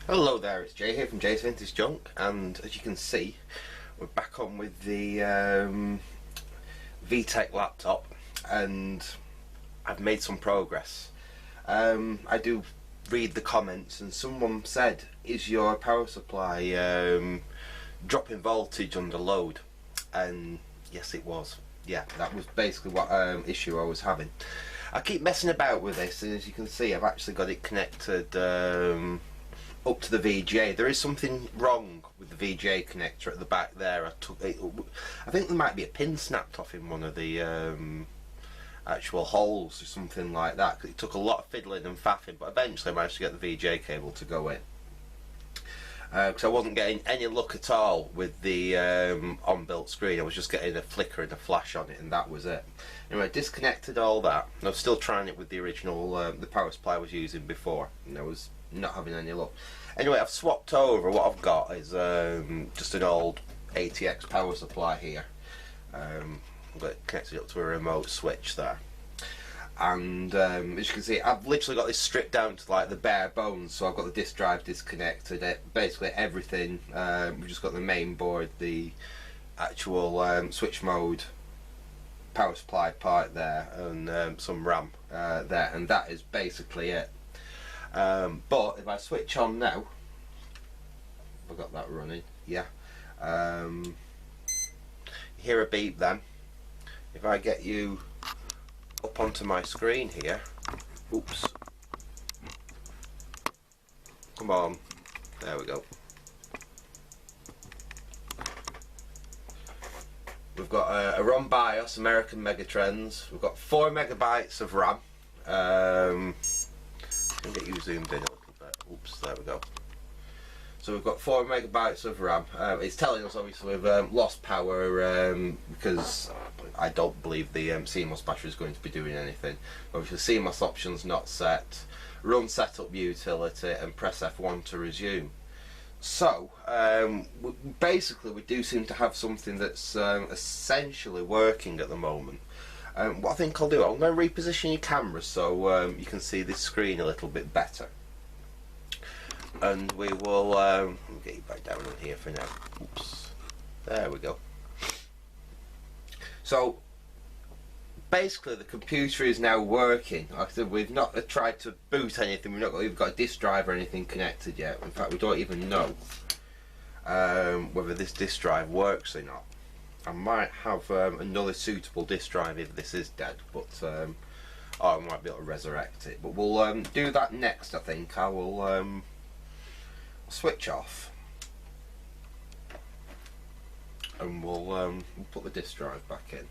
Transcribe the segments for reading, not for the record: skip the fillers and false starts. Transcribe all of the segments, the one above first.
Hello there, it's Jay here from Jay's Vintage Junk, and as you can see, we're back on with the Vtech laptop, and I've made some progress. I do read the comments, and someone said, is your power supply dropping voltage under load? And yes, it was. Yeah, that was basically what issue I was having. I keep messing about with this, and as you can see, I've actually got it connected up to the VGA. There is something wrong with the VGA connector at the back there. I think there might be a pin snapped off in one of the actual holes or something like that. It took a lot of fiddling and faffing, but eventually I managed to get the VGA cable to go in. Because I wasn't getting any luck at all with the on-built screen. I was just getting a flicker and a flash on it, and that was it. Anyway, I disconnected all that, and I was still trying it with the original, the power supply I was using before, and I was not having any luck. Anyway, I've swapped over. What I've got is just an old ATX power supply here. I've got it connected up to a remote switch there. And as you can see, I've literally got this stripped down to like the bare bones. So I've got the disk drive disconnected, basically everything. We've just got the main board, the actual switch mode power supply part there, and some RAM there, and that is basically it. But if I switch on now, I've got that running, yeah. Hear a beep then. If I get you up onto my screen here, oops, come on, there we go. We've got a ROM BIOS, American Megatrends. We've got 4 megabytes of RAM. I'll get you zoomed in a little bit. Oops, there we go. So we've got 4 megabytes of RAM. It's telling us obviously we've lost power because I don't believe the CMOS battery is going to be doing anything. Obviously CMOS options not set. Run setup utility and press F1 to resume. So basically we do seem to have something that's essentially working at the moment. What I think I'll do, I'm going to reposition your camera so you can see this screen a little bit better. And we will get you back down on here for now. Oops. There we go. So basically the computer is now working. Like I said, we've not tried to boot anything, we've got a disk drive or anything connected yet. In fact, we don't even know whether this disk drive works or not. I might have another suitable disk drive if this is dead, but or I might be able to resurrect it. But we'll do that next. I think I will switch off, and we'll put the disk drive back in.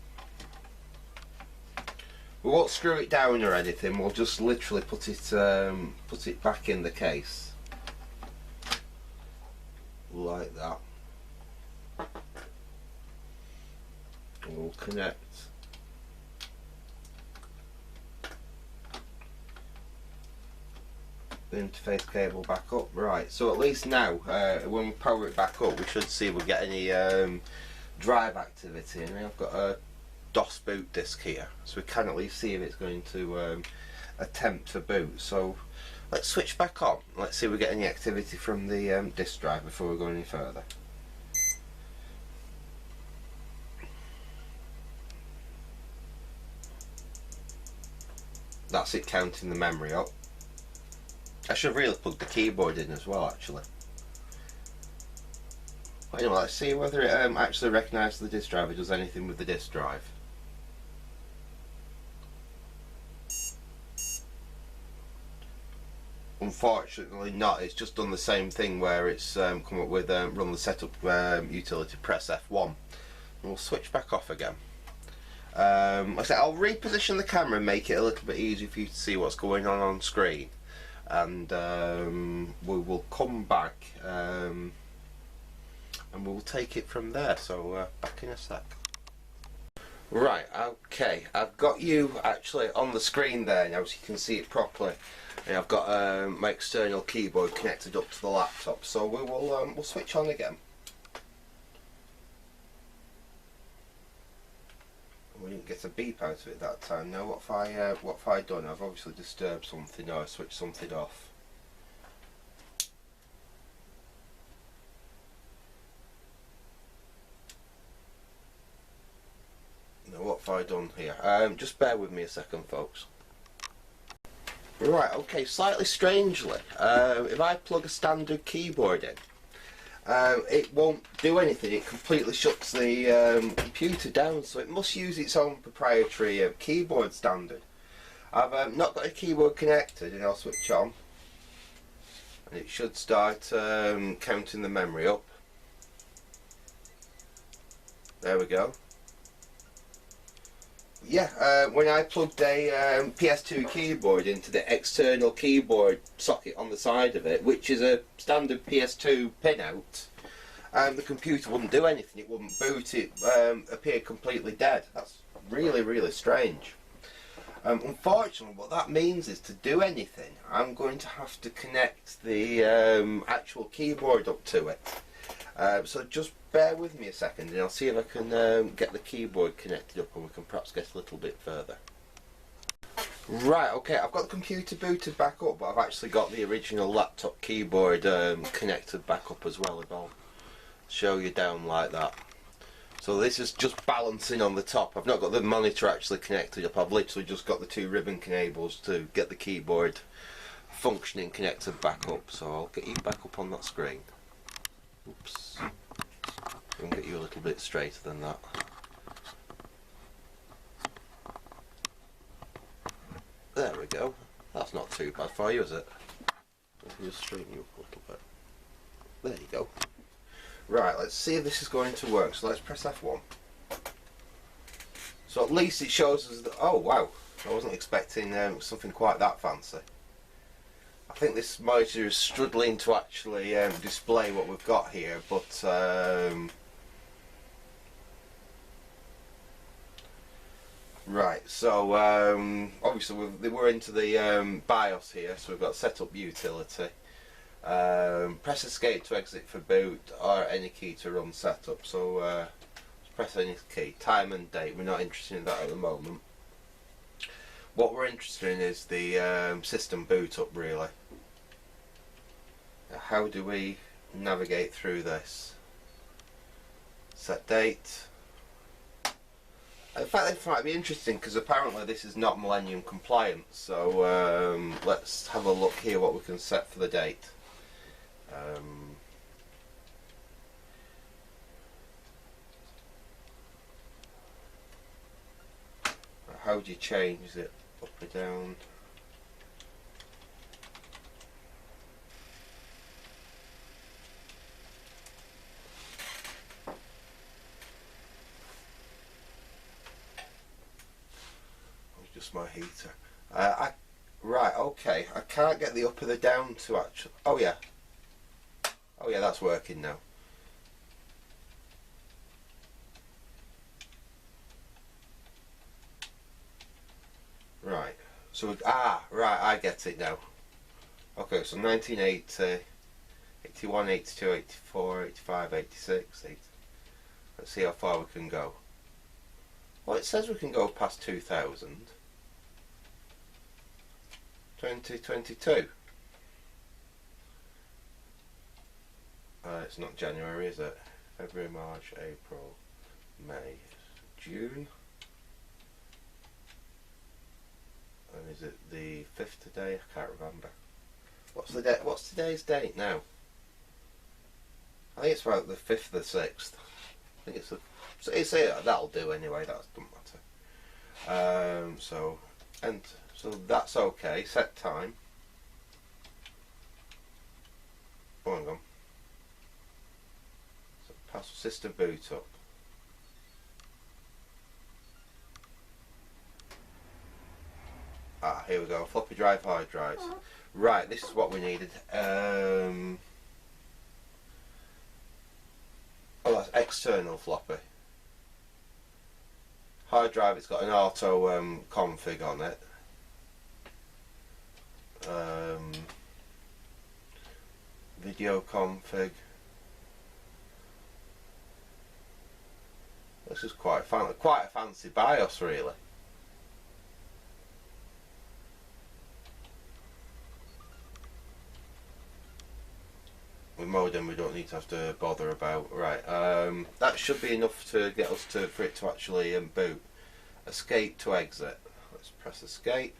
We won't screw it down or anything. We'll just literally put it back in the case like that. We'll connect the interface cable back up. Right, so at least now when we power it back up we should see if we get any drive activity. And I've got a DOS boot disk here, so we can at least see if it's going to attempt to boot. So let's switch back on. Let's see if we get any activity from the disk drive before we go any further. That's it counting the memory up. I should have really plugged the keyboard in as well, actually. But anyway, let's see whether it actually recognises the disk drive or does anything with the disk drive. Unfortunately not. It's just done the same thing where it's come up with run the setup utility, press F1. And we'll switch back off again. Like I said, I'll reposition the camera and make it a little bit easier for you to see what's going on screen, and we will come back and we'll take it from there. So back in a sec. Right, okay, I've got you actually on the screen there now, so you can see it properly, and I've got my external keyboard connected up to the laptop. So we will we'll switch on again. We didn't get a beep out of it that time. Now what have I done? I've obviously disturbed something or switched something off. have I done here? Just bear with me a second, folks. Right, okay, slightly strangely, if I plug a standard keyboard in, it won't do anything. It completely shuts the computer down, so it must use its own proprietary keyboard standard. I've not got a keyboard connected, and I'll switch on, and it should start counting the memory up. There we go. Yeah, when I plugged a PS2 keyboard into the external keyboard socket on the side of it, which is a standard PS2 pinout, the computer wouldn't do anything. It wouldn't boot. It appeared completely dead. That's really, really strange. Unfortunately, what that means is to do anything, I'm going to have to connect the actual keyboard up to it. So just bear with me a second, and I'll see if I can get the keyboard connected up, and we can perhaps get a little bit further. Right, okay, I've got the computer booted back up, but I've actually got the original laptop keyboard connected back up as well, if I'll show you down like that. So this is just balancing on the top. I've not got the monitor actually connected up, I've literally just got the two ribbon cables to get the keyboard functioning connected back up. So I'll get you back up on that screen. Oops. I can get you a little bit straighter than that. There we go. That's not too bad for you, is it? Let me just straighten you up a little bit. There you go. Right, let's see if this is going to work. So let's press F1. So at least it shows us that. Oh wow! I wasn't expecting something quite that fancy. I think this monitor is struggling to actually display what we've got here, but right, so obviously we're into the BIOS here, so we've got setup utility. Press escape to exit for boot, or any key to run setup. So let's press any key. Time and date, we're not interested in that at the moment. What we're interested in is the system boot up, really. How do we navigate through this? Set date. In fact, this might be interesting because apparently this is not Millennium compliant. So let's have a look here what we can set for the date. How do you change it? Up or down? Just my heater. Right, okay. I can't get the up or the down to actually. Oh yeah. Oh yeah, that's working now. Right. So right, I get it now. Okay, so 1980, 81, 82, 84, 85, 86. Let's see how far we can go. Well, it says we can go past 2000. 2022. It's not January, is it? February, March, April, May, June. And is it the 5th today? I can't remember. What's the date? What's today's date now? I think it's about the 5th or 6th. I think it's that'll do anyway. That doesn't matter. So that's okay. Set time. Oh, hang on. So pass system boot up. Here we go. Floppy drive, hard drives. Right, this is what we needed. Oh, that's external floppy. Hard drive, it's got an auto config on it. Video config. This is quite a fancy BIOS, really. With modem, we don't need to have to bother about. Right, that should be enough to get us for it to actually boot. escape to exit. Let's press escape,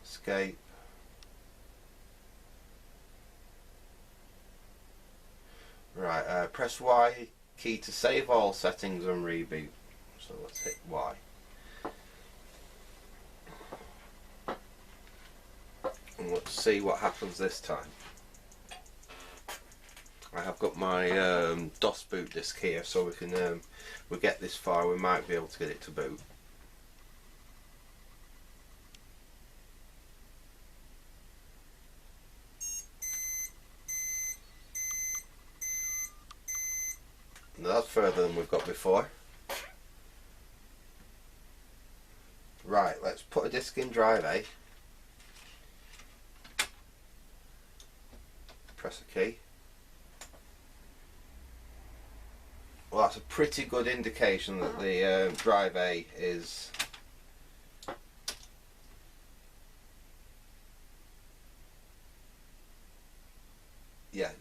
escape. Right, press Y key to save all settings and reboot. So let's hit Y. And let's see what happens this time. I have got my DOS boot disk here, so we can we get this far, we might be able to get it to boot. And that's further than we've got before. Right, let's put a disk in drive A. Press a key. Well, that's a pretty good indication that the drive A is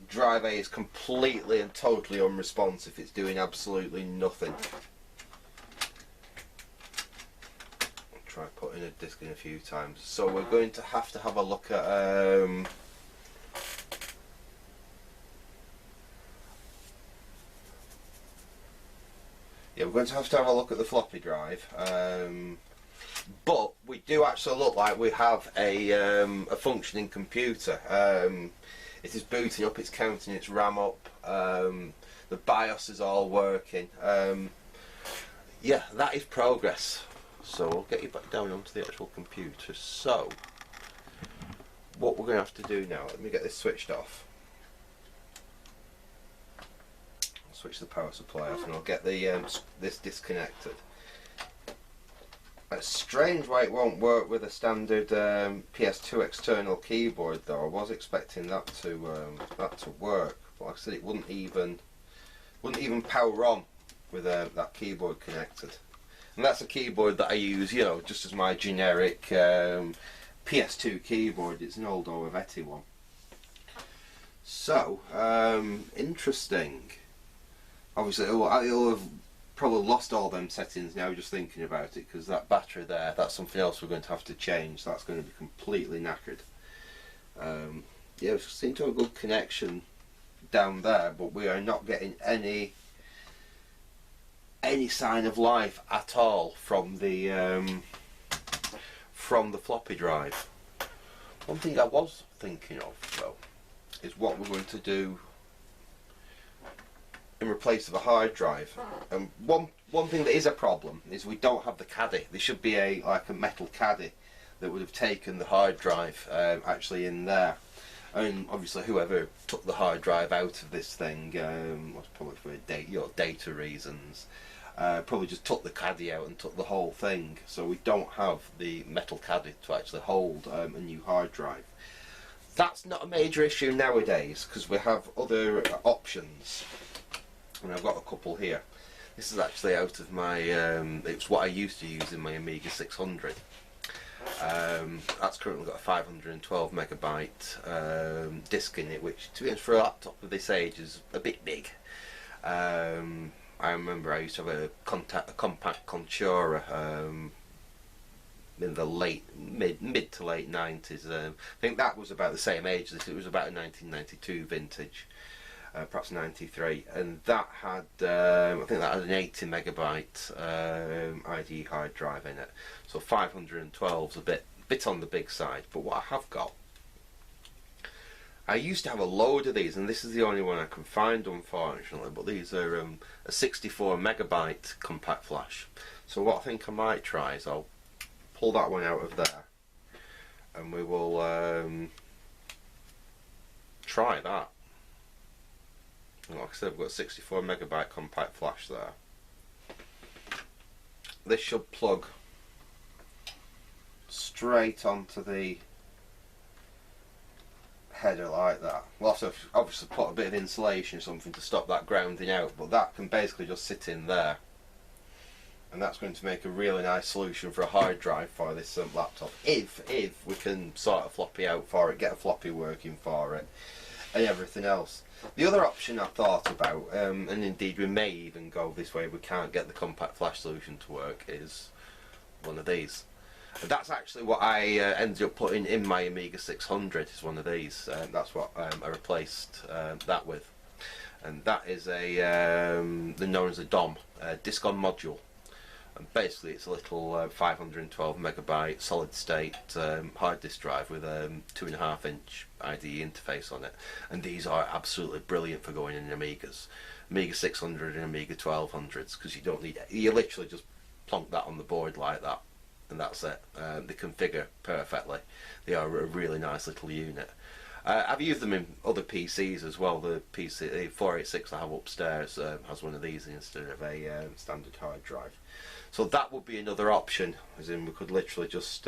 drive A is completely and totally unresponsive. It's doing absolutely nothing. I'll try putting a disk in a few times. So we're going to have a look at we're going to have a look at the floppy drive, but we do actually look like we have a functioning computer. It is booting up, it's counting its RAM up, the BIOS is all working. Yeah, that is progress. So we'll get you back down onto the actual computer. So what we're going to have to do now, let me get this switched off. Switch the power supply off and I'll get the this disconnected. It's strange why it won't work with a standard Ps2 external keyboard though. I was expecting that to work, but like I said, it wouldn't even power on with that keyboard connected. And that's a keyboard that I use, you know, just as my generic Ps2 keyboard. It's an old Vtech one. So interesting. Obviously, it'll have probably lost all them settings now just thinking about it, because that battery there, that's something else we're going to have to change. That's going to be completely knackered. Yeah, we seem to have a good connection down there, but we are not getting any sign of life at all from the floppy drive. One thing I was thinking of though is what we're going to do in replace of a hard drive. And one thing that is a problem is we don't have the caddy. There should be like a metal caddy that would have taken the hard drive actually in there. And obviously whoever took the hard drive out of this thing was probably for data reasons. Probably just took the caddy out and took the whole thing. So we don't have the metal caddy to actually hold a new hard drive. That's not a major issue nowadays because we have other options. And I've got a couple here. This is actually out of my, it's what I used to use in my Amiga 600. That's currently got a 512 megabyte disk in it, which to be honest for a laptop of this age is a bit big. I remember I used to have a compact Contura in the mid to late 90s. I think that was about the same age as this. It was about a 1992 vintage. Perhaps 93, and that had I think that had an 80 megabyte IDE hard drive in it. So 512 is a bit on the big side. But what I have got, I used to have a load of these, and this is the only one I can find, unfortunately. But these are a 64 megabyte compact flash. So what I think I might try is I'll pull that one out of there, and we will try that. Like I said, I've got a 64 megabyte compact flash there. This should plug straight onto the header like that. We'll have to obviously put a bit of insulation or something to stop that grounding out, but that can basically just sit in there. And that's going to make a really nice solution for a hard drive for this laptop. If we can sort a floppy out for it, get a floppy working for it. and everything else. The other option I thought about, and indeed we may even go this way, we can't get the compact flash solution to work, is one of these. And that's actually what I ended up putting in my Amiga 600, is one of these. That's what I replaced that with. And that is a known as a DOM, disc-on module. And basically it's a little 512 megabyte solid state hard disk drive with a 2.5 inch IDE interface on it. And these are absolutely brilliant for going in Amigas. Amiga 600 and Amiga 1200s, because you don't need it. You literally just plonk that on the board like that, and that's it. They configure perfectly. They are a really nice little unit. I've used them in other PCs as well. The PC, the 486 I have upstairs has one of these instead of a standard hard drive. So that would be another option, as in we could literally just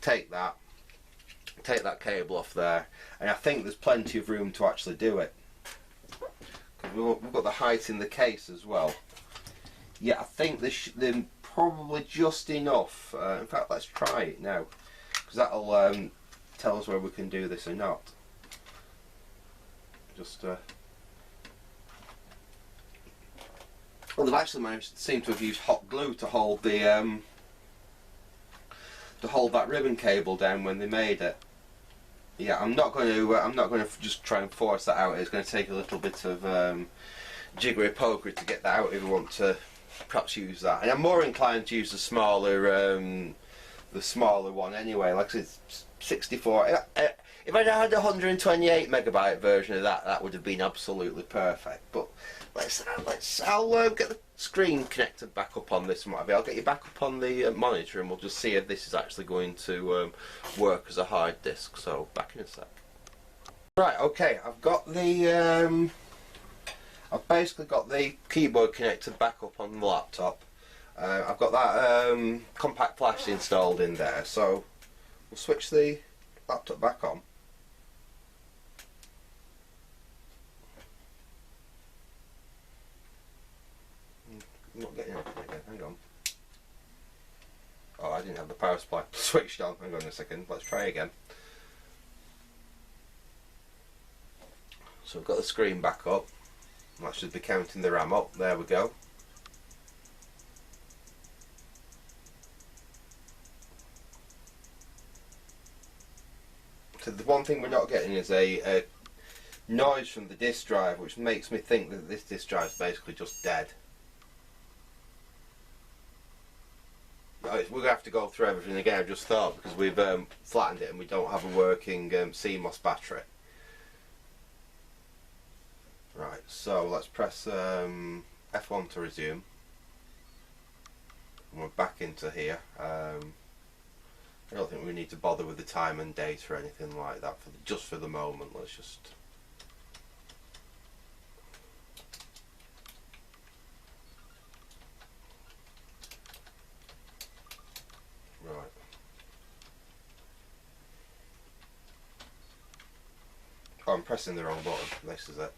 take that cable off there, and I think there's plenty of room to actually do it. Because we've got the height in the case as well. Yeah, I think they're probably just enough. In fact, let's try it now, because that'll tell us whether we can do this or not. Just well, they've actually managed to seem to have used hot glue to hold the that ribbon cable down when they made it. Yeah, I'm not going to just try and force that out. It's going to take a little bit of jiggery pokery to get that out if we want to perhaps use that. And I'm more inclined to use the smaller one anyway. Like I said, 64. If I'd had a 128 megabyte version of that, that would have been absolutely perfect. But I'll get the screen connected back up on this one. I'll get you back up on the monitor, and we'll just see if this is actually going to work as a hard disk. So back in a sec. Right, okay. I've got the I've basically got the keyboard connected back up on the laptop. I've got that compact flash installed in there, so we'll switch the laptop back on. I'm not getting anything again, hang on. Oh, I didn't have the power supply switched on. Hang on a second, let's try again. So I've got the screen back up. That should be counting the RAM up. There we go. So the one thing we're not getting is a noise from the disk drive, which makes me think that this disk drive is basically just dead. We're going to have to go through everything again, I've just thought, because we've flattened it and we don't have a working CMOS battery. Right, so let's press F1 to resume. And we're back into here. I don't think we need to bother with the time and date or anything like that just for the moment. Let's just... Right. Oh, I'm pressing the wrong button. This is it.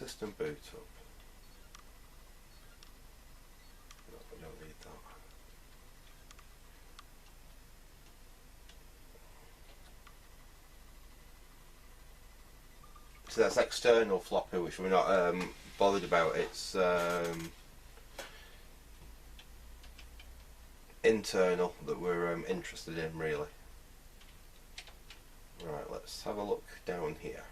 System boot up. No, we don't need that. So that's external floppy, which we're not bothered about. It's internal that we're interested in, really. Right, let's have a look down here.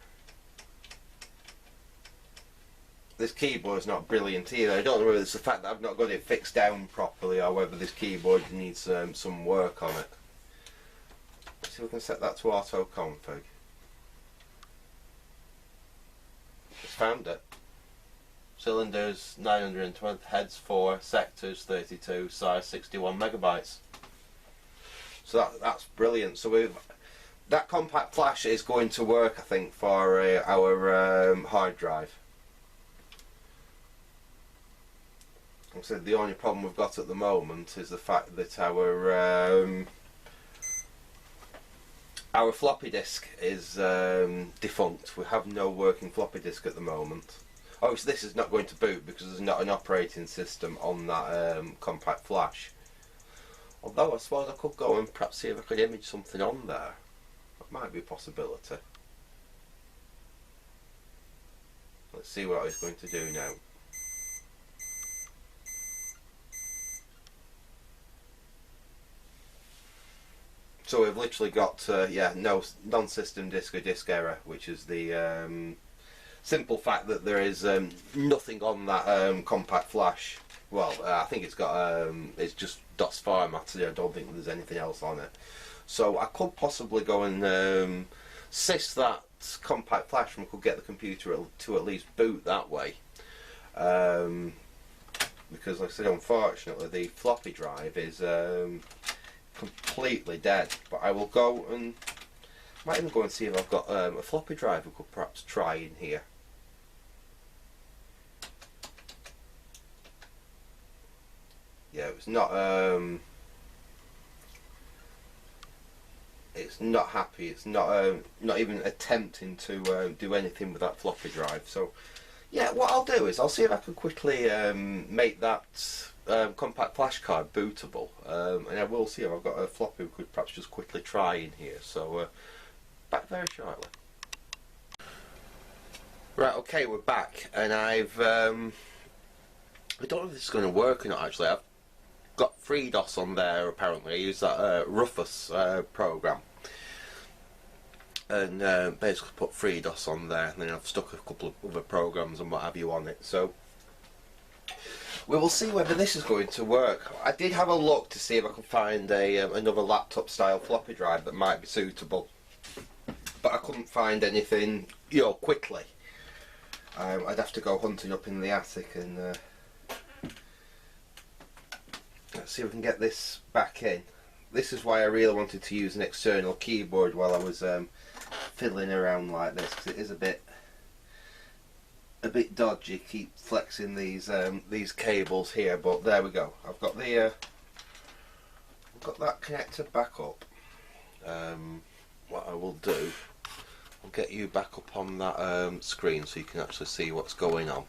This keyboard is not brilliant either. I don't know whether it's the fact that I've not got it fixed down properly or whether this keyboard needs some work on it. Let's see if we can set that to auto config. Just found it. Cylinders 920, heads 4, sectors 32, size 61 megabytes. So that's brilliant. So that compact flash is going to work, I think, for our hard drive. Like I said, the only problem we've got at the moment is the fact that our floppy disk is defunct. We have no working floppy disk at the moment. Obviously this is not going to boot because there's not an operating system on that compact flash. Although I suppose I could go and perhaps see if I could image something on there. That might be a possibility. Let's see what it's going to do now. So we've literally got yeah, no non-system disk or disk error, which is the simple fact that there is nothing on that compact flash. Well, I think it's got it's just DOS formatted. I don't think there's anything else on it. So I could possibly go and sys that compact flash, and we could get the computer to at least boot that way. Because, like I said, unfortunately, the floppy drive is completely dead. But I will go and might even go and see if I've got a floppy drive we could perhaps try in here. Yeah, it's not happy. It's not even attempting to do anything with that floppy drive. So yeah, what I'll do is I'll see if I can quickly make that compact flash card bootable, and I will see if I've got a floppy we could perhaps just quickly try in here. So back very shortly. Right, okay, we're back, and I've I don't know if this is going to work or not. Actually, I've got FreeDOS on there. Apparently, I use that Rufus program, and basically put FreeDOS on there, and then I've stuck a couple of other programs and what have you on it. So we will see whether this is going to work. I did have a look to see if I could find another laptop style floppy drive that might be suitable, but I couldn't find anything, you know, quickly. I'd have to go hunting up in the attic, and let's see if we can get this back in. This is why I really wanted to use an external keyboard while I was fiddling around like this, because it is a bit dodgy. Keep flexing these cables here, but there we go. I've got the I've got that connector back up. What I will do, I'll get you back up on that screen so you can actually see what's going on.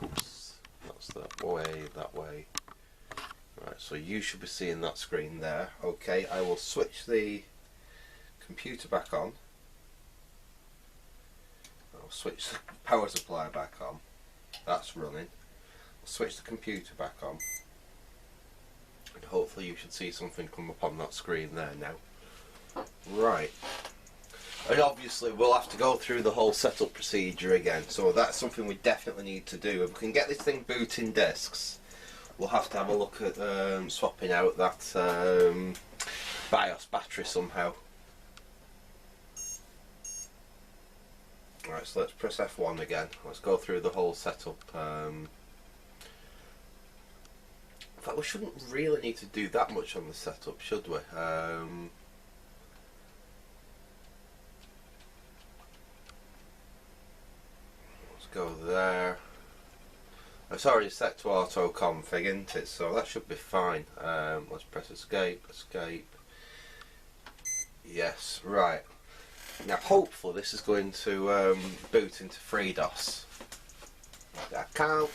Oops, that's that way, that way. Right, so you should be seeing that screen there. Okay, I will switch the computer back on. I'll switch the power supply back on. That's running. I'll switch the computer back on. And hopefully you should see something come up on that screen there now. Right. And obviously we'll have to go through the whole setup procedure again. So that's something we definitely need to do. If we can get this thing booting disks, we'll have to have a look at swapping out that BIOS battery somehow. Right, so let's press F1 again. Let's go through the whole setup. In fact, we shouldn't really need to do that much on the setup, should we? Let's go there. It's already set to auto config, isn't it? So that should be fine. Let's press escape, escape. Yes, right. Now hopefully this is going to boot into FreeDOS. I can't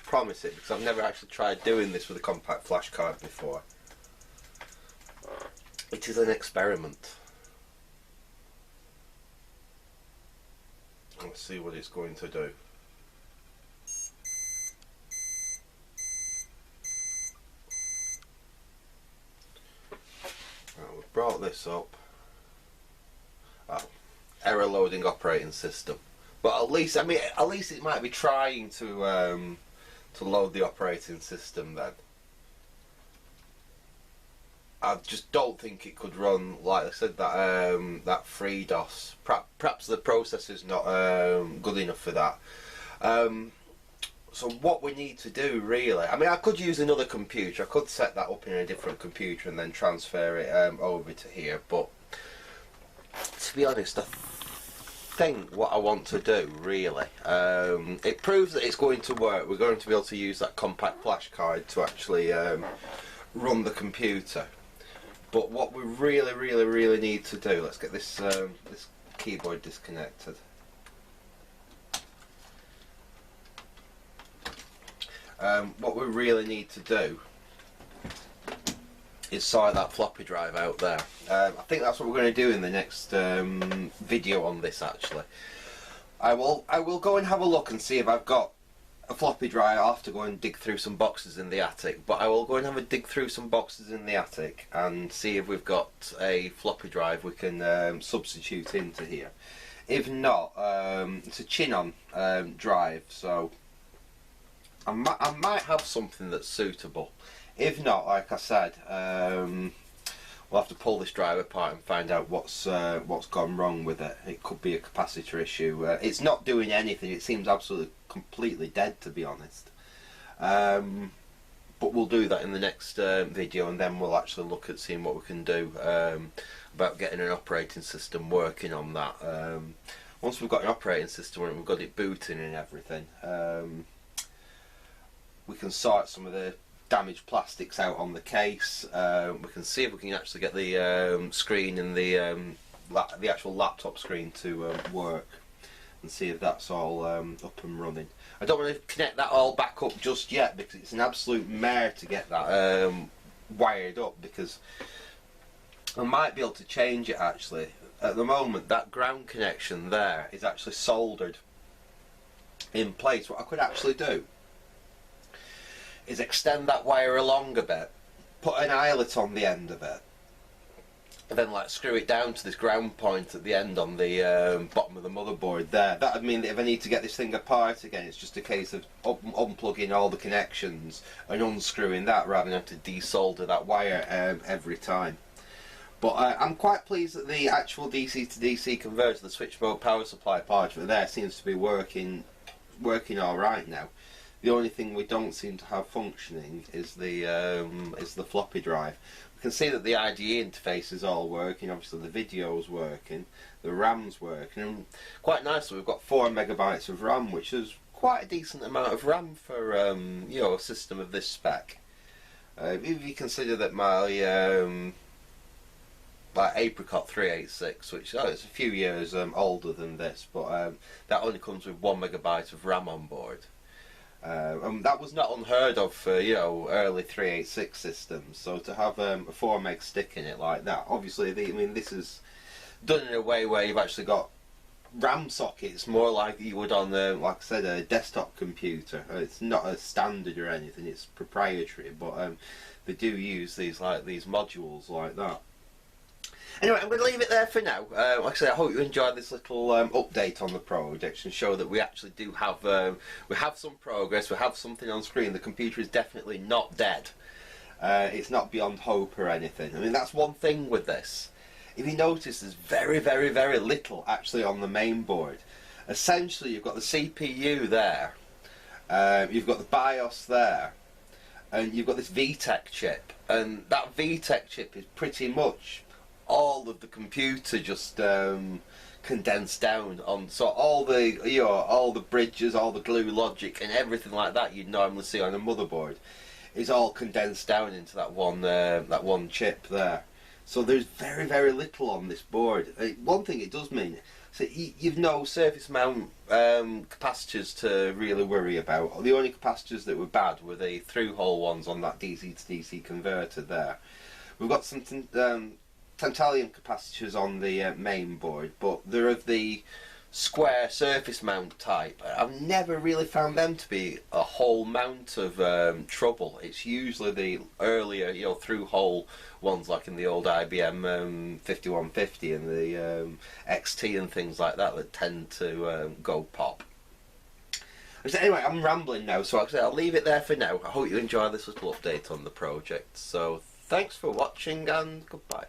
promise it because I've never actually tried doing this with a compact flash card before. It is an experiment. Let's see what it's going to do. Right, we've brought this up. Oh, error loading operating system. But at least, I mean, at least it might be trying to load the operating system then. I just don't think it could run, like I said, that that FreeDOS. Perhaps the processor's not good enough for that. So what we need to do, really, I mean, I could use another computer. I could set that up in a different computer and then transfer it over to here. But to be honest, I think what I want to do, really, it proves that it's going to work. We're going to be able to use that compact flash card to actually run the computer. But what we really need to do, let's get this this keyboard disconnected. What we really need to do is sort that floppy drive out there. I think that's what we're going to do in the next video on this. Actually, I will go and have a look and see if I've got a floppy drive. I'll have to go and dig through some boxes in the attic, but I will go and have a dig through some boxes in the attic and see if we've got a floppy drive we can substitute into here. If not, it's a chin-on drive, so I might have something that's suitable. If not, like I said, we'll have to pull this drive apart and find out what's gone wrong with it. It could be a capacitor issue. It's not doing anything. It seems absolutely completely dead, to be honest. But we'll do that in the next video, and then we'll actually look at seeing what we can do about getting an operating system working on that. Once we've got an operating system and we've got it booting and everything, we can sort some of the damaged plastics out on the case. We can see if we can actually get the screen and the actual laptop screen to work, and see if that's all up and running. I don't want to connect that all back up just yet because it's an absolute mare to get that wired up, because I might be able to change it actually. At the moment that ground connection there is actually soldered in place. What I could actually do is extend that wire along a bit, put an eyelet on the end of it, and then like screw it down to this ground point at the end on the bottom of the motherboard there. That would mean that if I need to get this thing apart again, it's just a case of unplugging all the connections and unscrewing that rather than have to desolder that wire every time. But I'm quite pleased that the actual DC to DC converter, the switch mode power supply part of it there, seems to be working alright now. The only thing we don't seem to have functioning is the floppy drive. We can see that the IDE interface is all working. Obviously the video's working, the RAM's working, and quite nicely we've got 4 megabytes of RAM, which is quite a decent amount of RAM for you know, a system of this spec. If you consider that my like Apricot 386, which it's a few years older than this, but that only comes with 1 megabyte of RAM on board. And that was not unheard of for, you know, early 386 systems. So to have a 4 meg stick in it like that, obviously, I mean, this is done in a way where you've actually got RAM sockets, more like you would on, like I said, a desktop computer. It's not a standard or anything; it's proprietary. But they do use these modules like that. Anyway, I'm going to leave it there for now. Like I said, I hope you enjoyed this little update on the project and show that we actually do have some progress. We have something on screen. The computer is definitely not dead. It's not beyond hope or anything. I mean, that's one thing with this. If you notice, there's very, very, very little actually on the main board. Essentially, you've got the CPU there, you've got the BIOS there, and you've got this Vtech chip. And that Vtech chip is pretty much all of the computer just condensed down on, so all the, you know, all the bridges, all the glue logic and everything like that you'd normally see on a motherboard is all condensed down into that one chip there. So there's very, very little on this board. One thing it does mean, so you've no surface mount capacitors to really worry about. The only capacitors that were bad were the through-hole ones on that DC to DC converter there. We've got some tantalum capacitors on the main board, but they're of the square surface mount type. I've never really found them to be a whole mount of trouble. It's usually the earlier, you know, through hole ones like in the old IBM 5150 and the XT and things like that that tend to go pop. So anyway, I'm rambling now, so I'll leave it there for now. I hope you enjoy this little update on the project. So thanks for watching and goodbye.